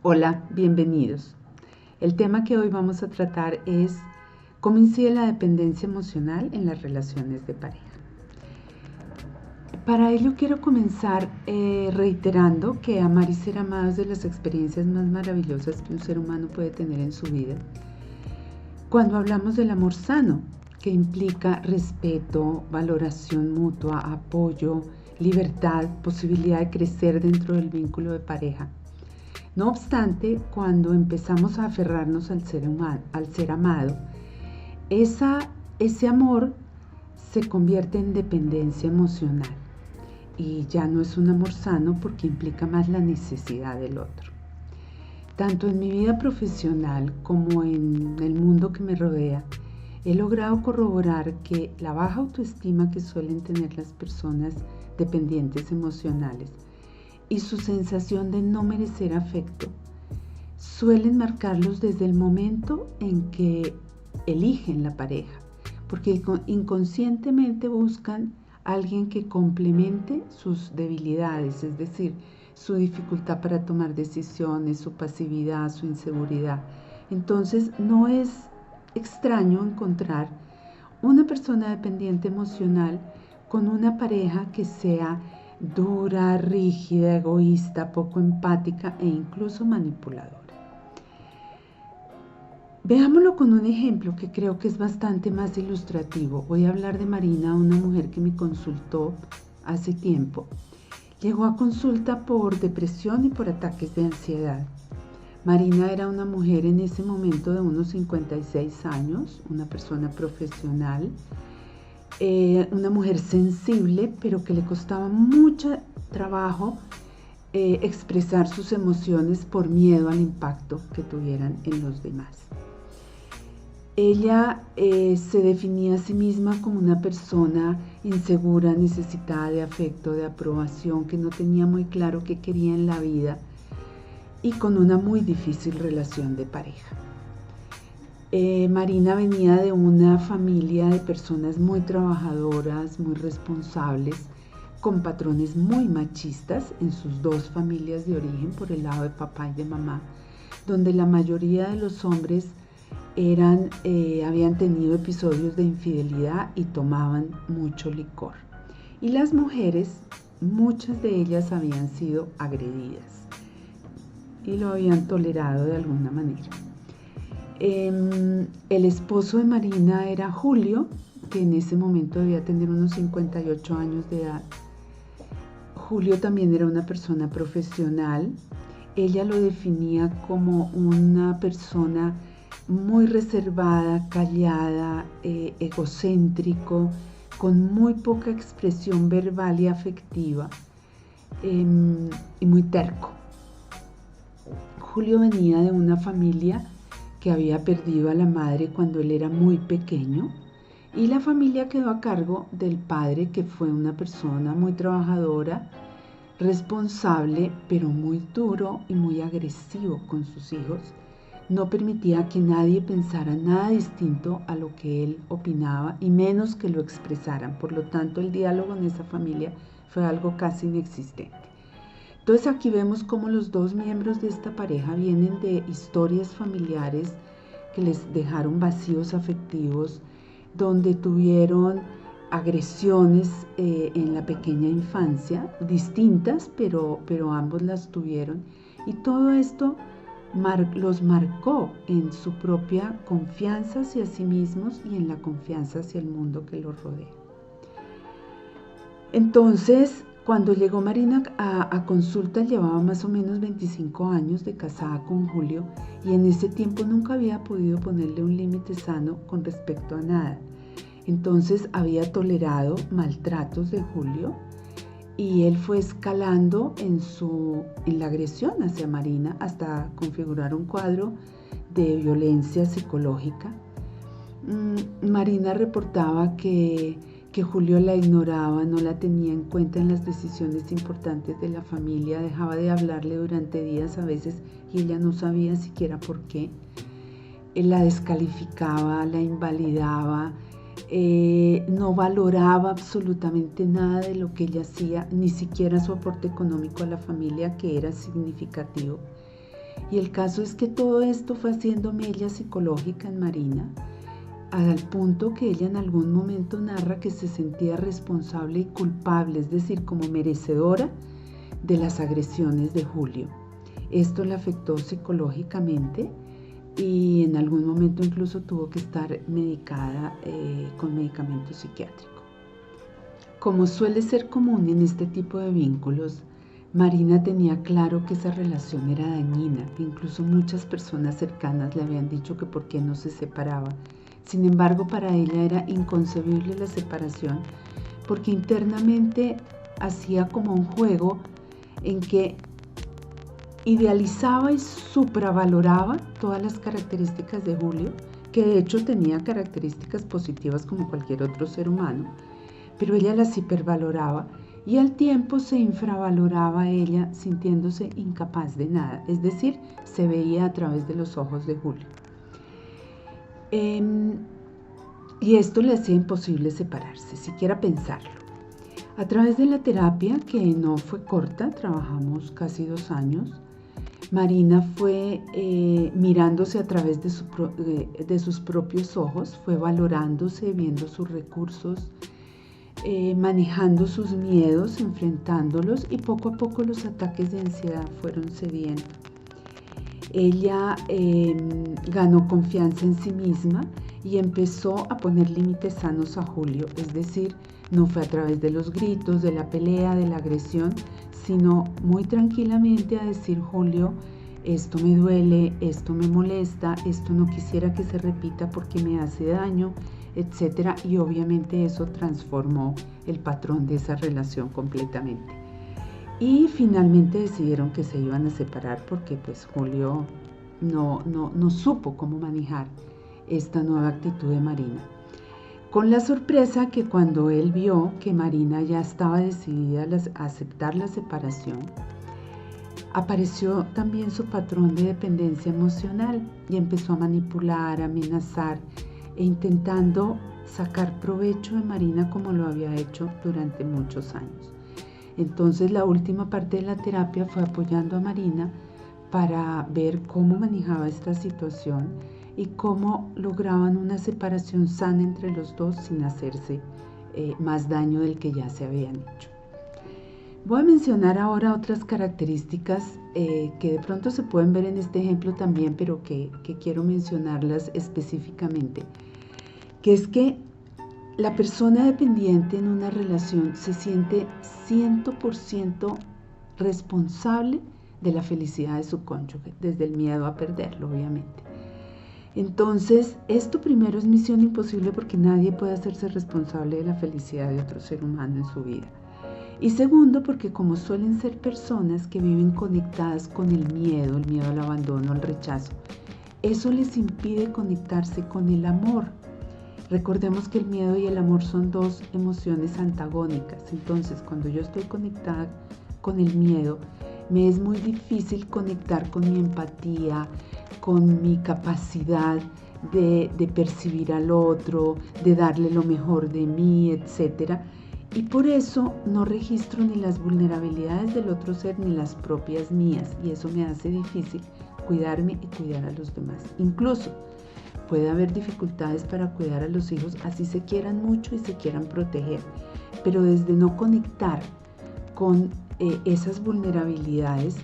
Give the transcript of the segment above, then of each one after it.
Hola, bienvenidos. El tema que hoy vamos a tratar es cómo incide la dependencia emocional en las relaciones de pareja. Para ello quiero comenzar reiterando que amar y ser amado es de las experiencias más maravillosas que un ser humano puede tener en su vida. Cuando hablamos del amor sano, que implica respeto, valoración mutua, apoyo, libertad, posibilidad de crecer dentro del vínculo de pareja. No obstante, cuando empezamos a aferrarnos al ser amado, ese amor se convierte en dependencia emocional y ya no es un amor sano porque implica más la necesidad del otro. Tanto en mi vida profesional como en el mundo que me rodea, he logrado corroborar que la baja autoestima que suelen tener las personas dependientes emocionales y su sensación de no merecer afecto suelen marcarlos desde el momento en que eligen la pareja, porque inconscientemente buscan a alguien que complemente sus debilidades, es decir, su dificultad para tomar decisiones, su pasividad, su inseguridad. Entonces no es extraño encontrar una persona dependiente emocional con una pareja que sea dura, rígida, egoísta, poco empática e incluso manipuladora. Veámoslo con un ejemplo que creo que es bastante más ilustrativo. Voy a hablar de Marina, una mujer que me consultó hace tiempo. Llegó a consulta por depresión y por ataques de ansiedad. Marina era una mujer en ese momento de unos 56 años, una persona profesional, una mujer sensible, pero que le costaba mucho trabajo expresar sus emociones por miedo al impacto que tuvieran en los demás. Ella se definía a sí misma como una persona insegura, necesitada de afecto, de aprobación, que no tenía muy claro qué quería en la vida y con una muy difícil relación de pareja. Marina venía de una familia de personas muy trabajadoras, muy responsables, con patrones muy machistas en sus dos familias de origen, por el lado de papá y de mamá, donde la mayoría de los hombres habían tenido episodios de infidelidad y tomaban mucho licor. Y las mujeres, muchas de ellas habían sido agredidas y lo habían tolerado de alguna manera. El esposo de Marina era Julio, que en ese momento debía tener unos 58 años de edad. Julio también era una persona profesional. Ella lo definía como una persona muy reservada, callada, egocéntrico, con muy poca expresión verbal y afectiva, y muy terco. Julio venía de una familia que había perdido a la madre cuando él era muy pequeño y la familia quedó a cargo del padre, que fue una persona muy trabajadora, responsable, pero muy duro y muy agresivo con sus hijos. No permitía que nadie pensara nada distinto a lo que él opinaba y menos que lo expresaran. Por lo tanto, el diálogo en esa familia fue algo casi inexistente. Entonces aquí vemos cómo los dos miembros de esta pareja vienen de historias familiares que les dejaron vacíos afectivos, donde tuvieron agresiones en la pequeña infancia, distintas, pero ambos las tuvieron. Y todo esto los marcó en su propia confianza hacia sí mismos y en la confianza hacia el mundo que los rodea. Entonces, cuando llegó Marina a consulta, llevaba más o menos 25 años de casada con Julio y en ese tiempo nunca había podido ponerle un límite sano con respecto a nada. Entonces había tolerado maltratos de Julio y él fue escalando en la agresión hacia Marina hasta configurar un cuadro de violencia psicológica. Marina reportaba que Julio la ignoraba, no la tenía en cuenta en las decisiones importantes de la familia, dejaba de hablarle durante días a veces y ella no sabía siquiera por qué. Él la descalificaba, la invalidaba, no valoraba absolutamente nada de lo que ella hacía, ni siquiera su aporte económico a la familia, que era significativo. Y el caso es que todo esto fue haciendo mella psicológica en Marina, al punto que ella en algún momento narra que se sentía responsable y culpable, es decir, como merecedora de las agresiones de Julio. Esto la afectó psicológicamente y en algún momento incluso tuvo que estar medicada con medicamento psiquiátrico. Como suele ser común en este tipo de vínculos, Marina tenía claro que esa relación era dañina, que incluso muchas personas cercanas le habían dicho que por qué no se separaba. Sin embargo, para ella era inconcebible la separación, porque internamente hacía como un juego en que idealizaba y supravaloraba todas las características de Julio, que de hecho tenía características positivas como cualquier otro ser humano, pero ella las hipervaloraba y al tiempo se infravaloraba ella, sintiéndose incapaz de nada, es decir, se veía a través de los ojos de Julio. Y esto le hacía imposible separarse, siquiera pensarlo. A través de la terapia, que no fue corta, trabajamos casi 2 años, Marina fue mirándose a través de sus propios ojos, fue valorándose, viendo sus recursos, manejando sus miedos, enfrentándolos, y poco a poco los ataques de ansiedad fueron cediendo. Ella ganó confianza en sí misma y empezó a poner límites sanos a Julio, es decir, no fue a través de los gritos, de la pelea, de la agresión, sino muy tranquilamente a decir: Julio, esto me duele, esto me molesta, esto no quisiera que se repita porque me hace daño, etc. Y obviamente eso transformó el patrón de esa relación completamente. Y finalmente decidieron que se iban a separar porque pues Julio no supo cómo manejar esta nueva actitud de Marina. Con la sorpresa que cuando él vio que Marina ya estaba decidida a aceptar la separación, apareció también su patrón de dependencia emocional y empezó a manipular, a amenazar e intentando sacar provecho de Marina como lo había hecho durante muchos años. Entonces la última parte de la terapia fue apoyando a Marina para ver cómo manejaba esta situación y cómo lograban una separación sana entre los dos sin hacerse más daño del que ya se habían hecho. Voy a mencionar ahora otras características que de pronto se pueden ver en este ejemplo también, pero que quiero mencionarlas específicamente, que es que la persona dependiente en una relación se siente 100% responsable de la felicidad de su cónyuge, desde el miedo a perderlo, obviamente. Entonces, esto primero es misión imposible porque nadie puede hacerse responsable de la felicidad de otro ser humano en su vida. Y segundo, porque como suelen ser personas que viven conectadas con el miedo al abandono, al rechazo, eso les impide conectarse con el amor. Recordemos que el miedo y el amor son dos emociones antagónicas. Entonces, cuando yo estoy conectada con el miedo, me es muy difícil conectar con mi empatía, con mi capacidad de percibir al otro, de darle lo mejor de mí, etc. Y por eso no registro ni las vulnerabilidades del otro ser ni las propias mías. Y eso me hace difícil cuidarme y cuidar a los demás. Incluso puede haber dificultades para cuidar a los hijos, así se quieran mucho y se quieran proteger. Pero desde no conectar con esas vulnerabilidades,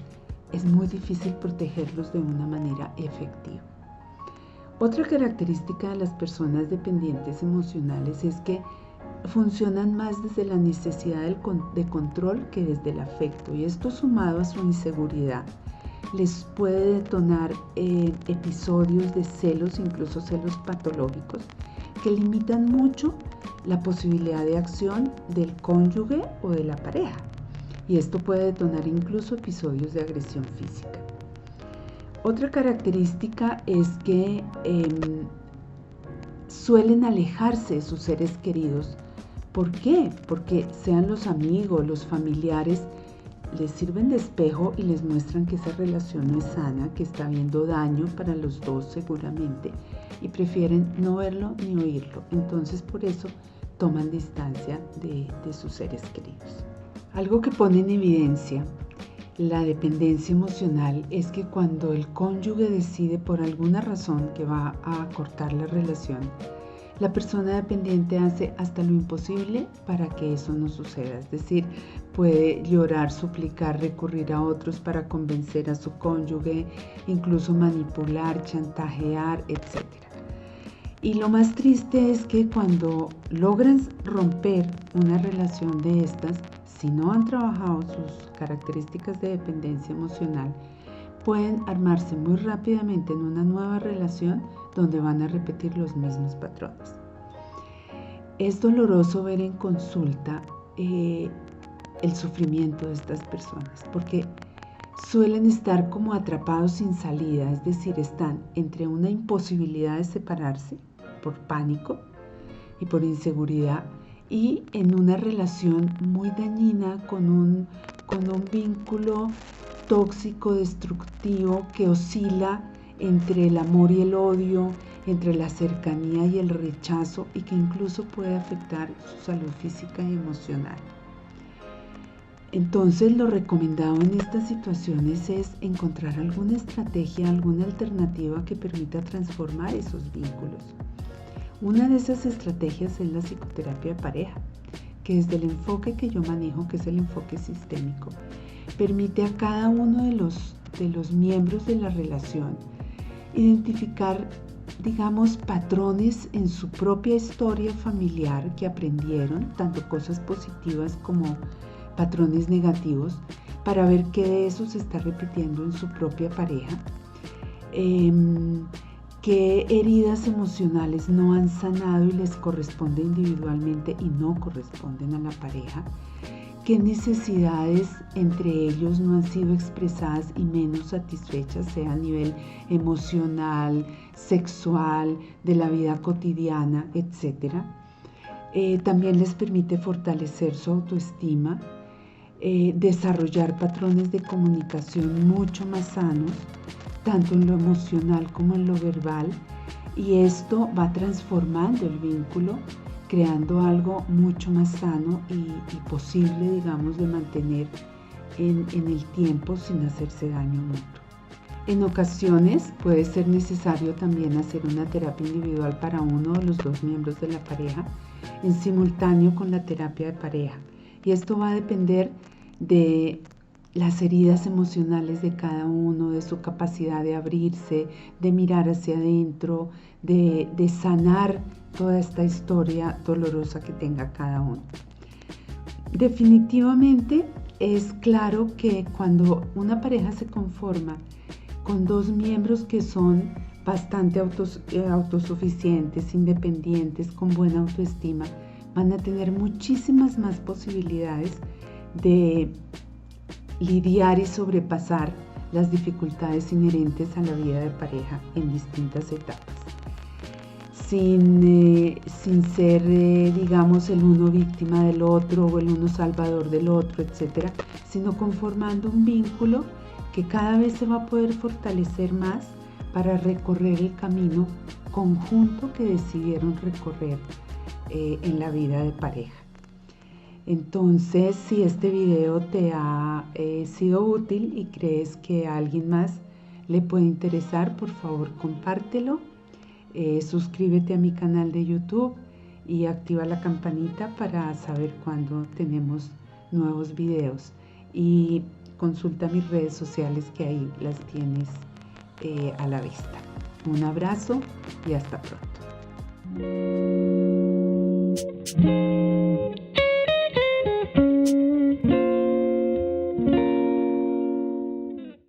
es muy difícil protegerlos de una manera efectiva. Otra característica de las personas dependientes emocionales es que funcionan más desde la necesidad de control que desde el afecto, y esto sumado a su inseguridad les puede detonar episodios de celos, incluso celos patológicos, que limitan mucho la posibilidad de acción del cónyuge o de la pareja. Y esto puede detonar incluso episodios de agresión física. Otra característica es que suelen alejarse de sus seres queridos. ¿Por qué? Porque sean los amigos, los familiares, les sirven de espejo y les muestran que esa relación no es sana, que está habiendo daño para los dos seguramente, y prefieren no verlo ni oírlo. Entonces por eso toman distancia de sus seres queridos. Algo que pone en evidencia la dependencia emocional es que cuando el cónyuge decide por alguna razón que va a cortar la relación, la persona dependiente hace hasta lo imposible para que eso no suceda. Es decir, puede llorar, suplicar, recurrir a otros para convencer a su cónyuge, incluso manipular, chantajear, etc. Y lo más triste es que cuando logran romper una relación de estas, si no han trabajado sus características de dependencia emocional, pueden armarse muy rápidamente en una nueva relación donde van a repetir los mismos patrones. Es doloroso ver en consulta el sufrimiento de estas personas, porque suelen estar como atrapados sin salida, es decir, están entre una imposibilidad de separarse por pánico y por inseguridad, y en una relación muy dañina con un vínculo tóxico, destructivo, que oscila entre el amor y el odio, entre la cercanía y el rechazo, y que incluso puede afectar su salud física y emocional. Entonces, lo recomendado en estas situaciones es encontrar alguna estrategia, alguna alternativa que permita transformar esos vínculos. Una de esas estrategias es la psicoterapia de pareja, que desde el enfoque que yo manejo, que es el enfoque sistémico, permite a cada uno de los miembros de la relación identificar, digamos, patrones en su propia historia familiar que aprendieron, tanto cosas positivas como patrones negativos, para ver qué de eso se está repitiendo en su propia pareja, qué heridas emocionales no han sanado y les corresponde individualmente y no corresponden a la pareja, qué necesidades entre ellos no han sido expresadas y menos satisfechas, sea a nivel emocional, sexual, de la vida cotidiana, etc. También les permite fortalecer su autoestima, desarrollar patrones de comunicación mucho más sanos, tanto en lo emocional como en lo verbal, y esto va transformando el vínculo, creando algo mucho más sano y posible, digamos, de mantener en el tiempo sin hacerse daño mutuo. En ocasiones puede ser necesario también hacer una terapia individual para uno de los dos miembros de la pareja en simultáneo con la terapia de pareja, y esto va a depender de las heridas emocionales de cada uno, de su capacidad de abrirse, de mirar hacia adentro, de sanar toda esta historia dolorosa que tenga cada uno. Definitivamente es claro que cuando una pareja se conforma con dos miembros que son bastante autosuficientes, independientes, con buena autoestima, van a tener muchísimas más posibilidades de lidiar y sobrepasar las dificultades inherentes a la vida de pareja en distintas etapas, sin ser, digamos, el uno víctima del otro o el uno salvador del otro, etcétera, sino conformando un vínculo que cada vez se va a poder fortalecer más para recorrer el camino conjunto que decidieron recorrer en la vida de pareja. Entonces, si este video te ha sido útil y crees que a alguien más le puede interesar, por favor compártelo, suscríbete a mi canal de YouTube y activa la campanita para saber cuando tenemos nuevos videos, y consulta mis redes sociales que ahí las tienes a la vista. Un abrazo y hasta pronto.